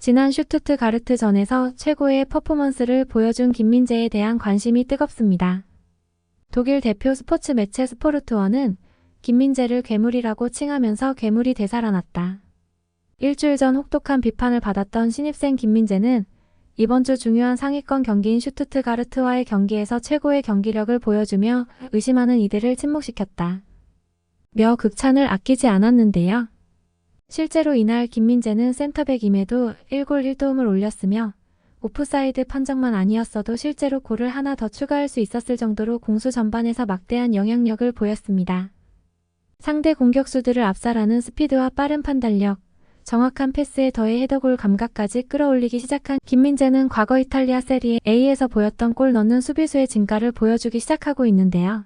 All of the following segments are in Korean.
지난 슈투트가르트전에서 최고의 퍼포먼스를 보여준 김민재에 대한 관심이 뜨겁습니다. 독일 대표 스포츠 매체 스포르투어는 김민재를 괴물이라고 칭하면서 괴물이 되살아났다. 일주일 전 혹독한 비판을 받았던 신입생 김민재는 이번 주 중요한 상위권 경기인 슈투트가르트와의 경기에서 최고의 경기력을 보여주며 의심하는 이들을 침묵시켰다. 며 극찬을 아끼지 않았는데요. 실제로 이날 김민재는 센터백임에도 1골 1도움을 올렸으며 오프사이드 판정만 아니었어도 실제로 골을 하나 더 추가할 수 있었을 정도로 공수 전반에서 막대한 영향력을 보였습니다. 상대 공격수들을 압살하는 스피드와 빠른 판단력, 정확한 패스에 더해 헤더골 감각까지 끌어올리기 시작한 김민재는 과거 이탈리아 세리에 A에서 보였던 골 넣는 수비수의 진가를 보여주기 시작하고 있는데요.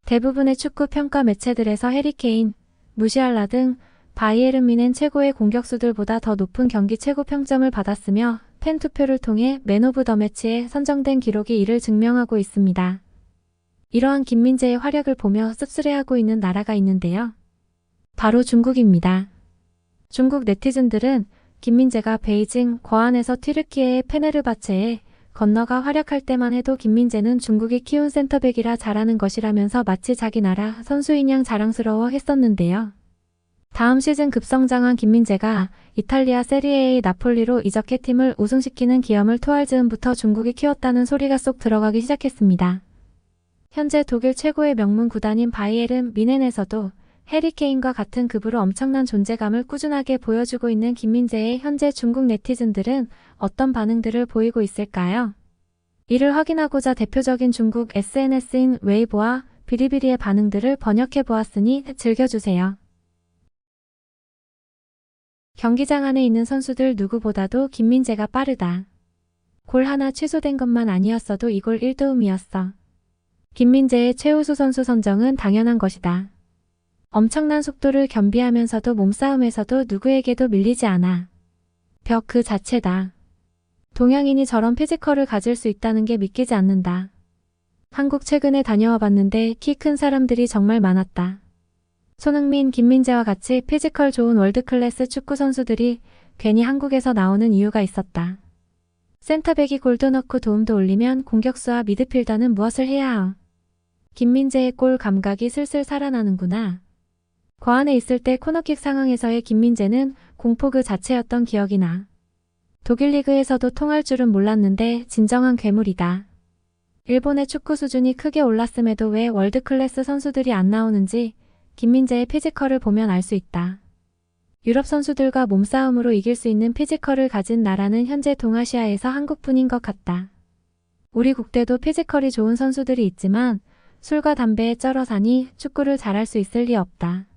대부분의 축구 평가 매체들에서 해리 케인, 무시알라 등 바이에른 뮌헨 최고의 공격수들보다 더 높은 경기 최고 평점을 받았으며 팬투표를 통해 맨 오브 더 매치에 선정된 기록이 이를 증명하고 있습니다. 이러한 김민재의 활약을 보며 씁쓸해하고 있는 나라가 있는데요. 바로 중국입니다. 중국 네티즌들은 김민재가 베이징, 거안에서 튀르키예의 페네르바체에 건너가 활약할 때만 해도 김민재는 중국이 키운 센터백이라 잘하는 것이라면서 마치 자기 나라 선수인 양 자랑스러워 했었는데요. 다음 시즌 급성장한 김민재가 이탈리아 세리에의 나폴리로 이적해 팀을 우승시키는 기염을 토할 즈음부터 중국이 키웠다는 소리가 쏙 들어가기 시작했습니다. 현재 독일 최고의 명문 구단인 바이에른 뮌헨에서도 해리 케인과 같은 급으로 엄청난 존재감을 꾸준하게 보여주고 있는 김민재의 현재 중국 네티즌들은 어떤 반응들을 보이고 있을까요? 이를 확인하고자 대표적인 중국 SNS인 웨이보와 비리비리의 반응들을 번역해 보았으니 즐겨주세요. 경기장 안에 있는 선수들 누구보다도 김민재가 빠르다. 골 하나 취소된 것만 아니었어도 이골 1도움이었어. 김민재의 최우수 선수 선정은 당연한 것이다. 엄청난 속도를 겸비하면서도 몸싸움에서도 누구에게도 밀리지 않아. 벽 그 자체다. 동양인이 저런 피지컬을 가질 수 있다는 게 믿기지 않는다. 한국 최근에 다녀와 봤는데 키 큰 사람들이 정말 많았다. 손흥민, 김민재와 같이 피지컬 좋은 월드클래스 축구 선수들이 괜히 한국에서 나오는 이유가 있었다. 센터백이 골도 넣고 도움도 올리면 공격수와 미드필더는 무엇을 해야 하오? 김민재의 골 감각이 슬슬 살아나는구나. 거안에 있을 때 코너킥 상황에서의 김민재는 공포 그 자체였던 기억이 나. 독일 리그에서도 통할 줄은 몰랐는데 진정한 괴물이다. 일본의 축구 수준이 크게 올랐음에도 왜 월드클래스 선수들이 안 나오는지 김민재의 피지컬을 보면 알 수 있다. 유럽 선수들과 몸싸움으로 이길 수 있는 피지컬을 가진 나라는 현재 동아시아에서 한국뿐인 것 같다. 우리 국대도 피지컬이 좋은 선수들이 있지만 술과 담배에 쩔어 사니 축구를 잘할 수 있을 리 없다.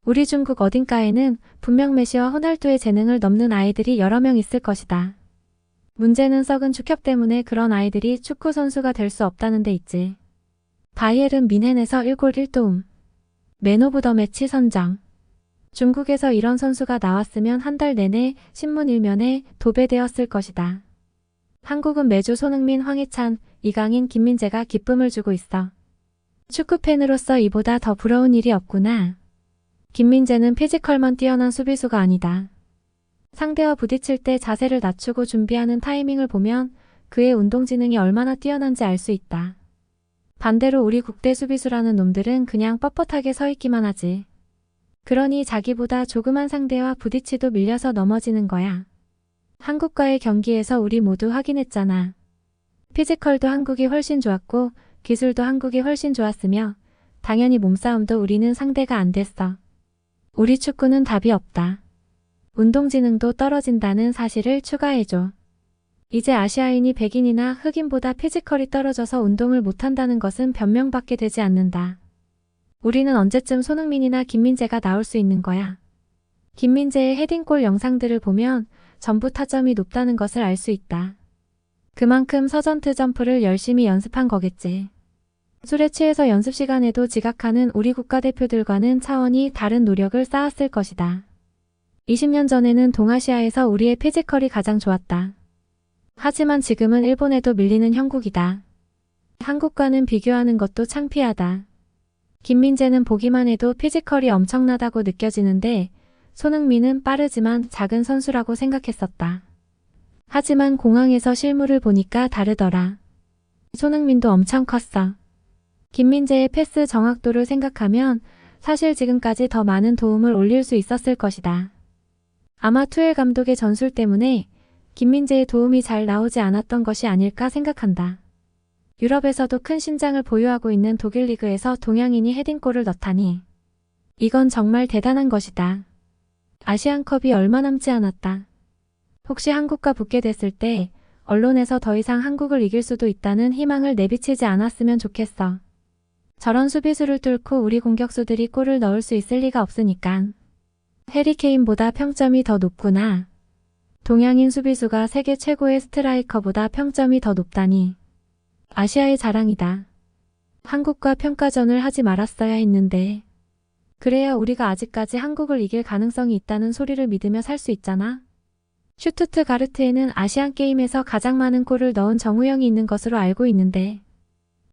우리 중국 어딘가에는 분명 메시와 호날두의 재능을 넘는 아이들이 여러 명 있을 것이다. 문제는 썩은 축협 때문에 그런 아이들이 축구 선수가 될 수 없다는 데 있지. 바이에른 뮌헨에서 1골 1도움. 맨 오브 더 매치 선정. 중국에서 이런 선수가 나왔으면 한 달 내내 신문 일면에 도배되었을 것이다. 한국은 매주 손흥민, 황희찬, 이강인, 김민재가 기쁨을 주고 있어. 축구팬으로서 이보다 더 부러운 일이 없구나. 김민재는 피지컬만 뛰어난 수비수가 아니다. 상대와 부딪힐 때 자세를 낮추고 준비하는 타이밍을 보면 그의 운동지능이 얼마나 뛰어난지 알 수 있다. 반대로 우리 국대 수비수라는 놈들은 그냥 뻣뻣하게 서 있기만 하지. 그러니 자기보다 조그만 상대와 부딪히도 밀려서 넘어지는 거야. 한국과의 경기에서 우리 모두 확인했잖아. 피지컬도 한국이 훨씬 좋았고 기술도 한국이 훨씬 좋았으며 당연히 몸싸움도 우리는 상대가 안 됐어. 우리 축구는 답이 없다. 운동지능도 떨어진다는 사실을 추가해줘. 이제 아시아인이 백인이나 흑인보다 피지컬이 떨어져서 운동을 못한다는 것은 변명밖에 되지 않는다. 우리는 언제쯤 손흥민이나 김민재가 나올 수 있는 거야. 김민재의 헤딩골 영상들을 보면 전부 타점이 높다는 것을 알 수 있다. 그만큼 서전트 점프를 열심히 연습한 거겠지. 술에 취해서 연습 시간에도 지각하는 우리 국가대표들과는 차원이 다른 노력을 쌓았을 것이다. 20년 전에는 동아시아에서 우리의 피지컬이 가장 좋았다. 하지만 지금은 일본에도 밀리는 형국이다. 한국과는 비교하는 것도 창피하다. 김민재는 보기만 해도 피지컬이 엄청나다고 느껴지는데 손흥민은 빠르지만 작은 선수라고 생각했었다. 하지만 공항에서 실물을 보니까 다르더라. 손흥민도 엄청 컸어. 김민재의 패스 정확도를 생각하면 사실 지금까지 더 많은 도움을 올릴 수 있었을 것이다. 아마 투엘 감독의 전술 때문에 김민재의 도움이 잘 나오지 않았던 것이 아닐까 생각한다. 유럽에서도 큰 신장을 보유하고 있는 독일 리그에서 동양인이 헤딩골을 넣다니. 이건 정말 대단한 것이다. 아시안컵이 얼마 남지 않았다. 혹시 한국과 붙게 됐을 때 언론에서 더 이상 한국을 이길 수도 있다는 희망을 내비치지 않았으면 좋겠어. 저런 수비수를 뚫고 우리 공격수들이 골을 넣을 수 있을 리가 없으니까. 해리 케인보다 평점이 더 높구나. 동양인 수비수가 세계 최고의 스트라이커보다 평점이 더 높다니. 아시아의 자랑이다. 한국과 평가전을 하지 말았어야 했는데. 그래야 우리가 아직까지 한국을 이길 가능성이 있다는 소리를 믿으며 살 수 있잖아. 슈투트가르트에는 아시안게임에서 가장 많은 골을 넣은 정우영이 있는 것으로 알고 있는데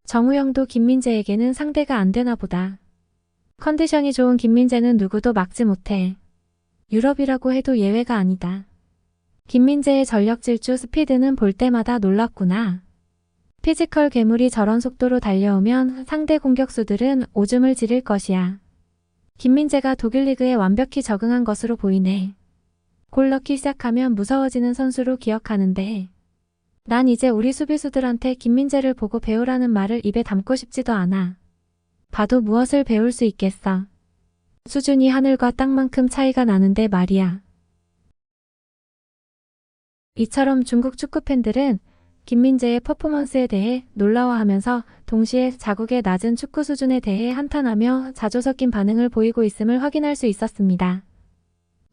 정우영도 김민재에게는 상대가 안 되나 보다. 컨디션이 좋은 김민재는 누구도 막지 못해. 유럽이라고 해도 예외가 아니다. 김민재의 전력 질주 스피드는 볼 때마다 놀랍구나. 피지컬 괴물이 저런 속도로 달려오면 상대 공격수들은 오줌을 지릴 것이야. 김민재가 독일 리그에 완벽히 적응한 것으로 보이네. 골 넣기 시작하면 무서워지는 선수로 기억하는데 난 이제 우리 수비수들한테 김민재를 보고 배우라는 말을 입에 담고 싶지도 않아. 봐도 무엇을 배울 수 있겠어. 수준이 하늘과 땅만큼 차이가 나는데 말이야. 이처럼 중국 축구 팬들은 김민재의 퍼포먼스에 대해 놀라워하면서 동시에 자국의 낮은 축구 수준에 대해 한탄하며 자조 섞인 반응을 보이고 있음을 확인할 수 있었습니다.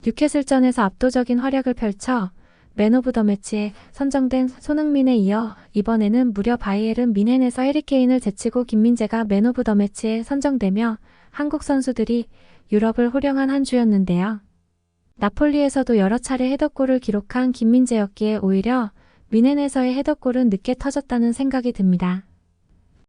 뉴캐슬전에서 압도적인 활약을 펼쳐 맨 오브 더 매치에 선정된 손흥민에 이어 이번에는 무려 바이에른 뮌헨에서 해리 케인을 제치고 김민재가 맨 오브 더 매치에 선정되며 한국 선수들이 유럽을 호령한 한 주였는데요. 나폴리에서도 여러 차례 헤더골을 기록한 김민재였기에 오히려 뮌헨에서의 헤더골은 늦게 터졌다는 생각이 듭니다.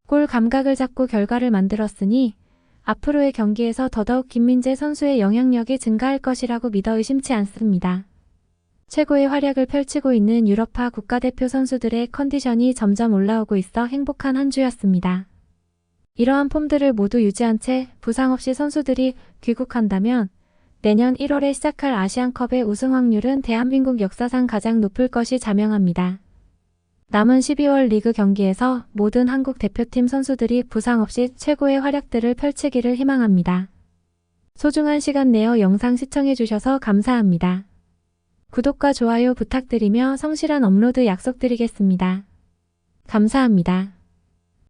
골 감각을 잡고 결과를 만들었으니 앞으로의 경기에서 더더욱 김민재 선수의 영향력이 증가할 것이라고 믿어 의심치 않습니다. 최고의 활약을 펼치고 있는 유럽파 국가대표 선수들의 컨디션이 점점 올라오고 있어 행복한 한 주였습니다. 이러한 폼들을 모두 유지한 채 부상 없이 선수들이 귀국한다면 내년 1월에 시작할 아시안컵의 우승 확률은 대한민국 역사상 가장 높을 것이 자명합니다. 남은 12월 리그 경기에서 모든 한국 대표팀 선수들이 부상 없이 최고의 활약들을 펼치기를 희망합니다. 소중한 시간 내어 영상 시청해주셔서 감사합니다. 구독과 좋아요 부탁드리며 성실한 업로드 약속드리겠습니다. 감사합니다.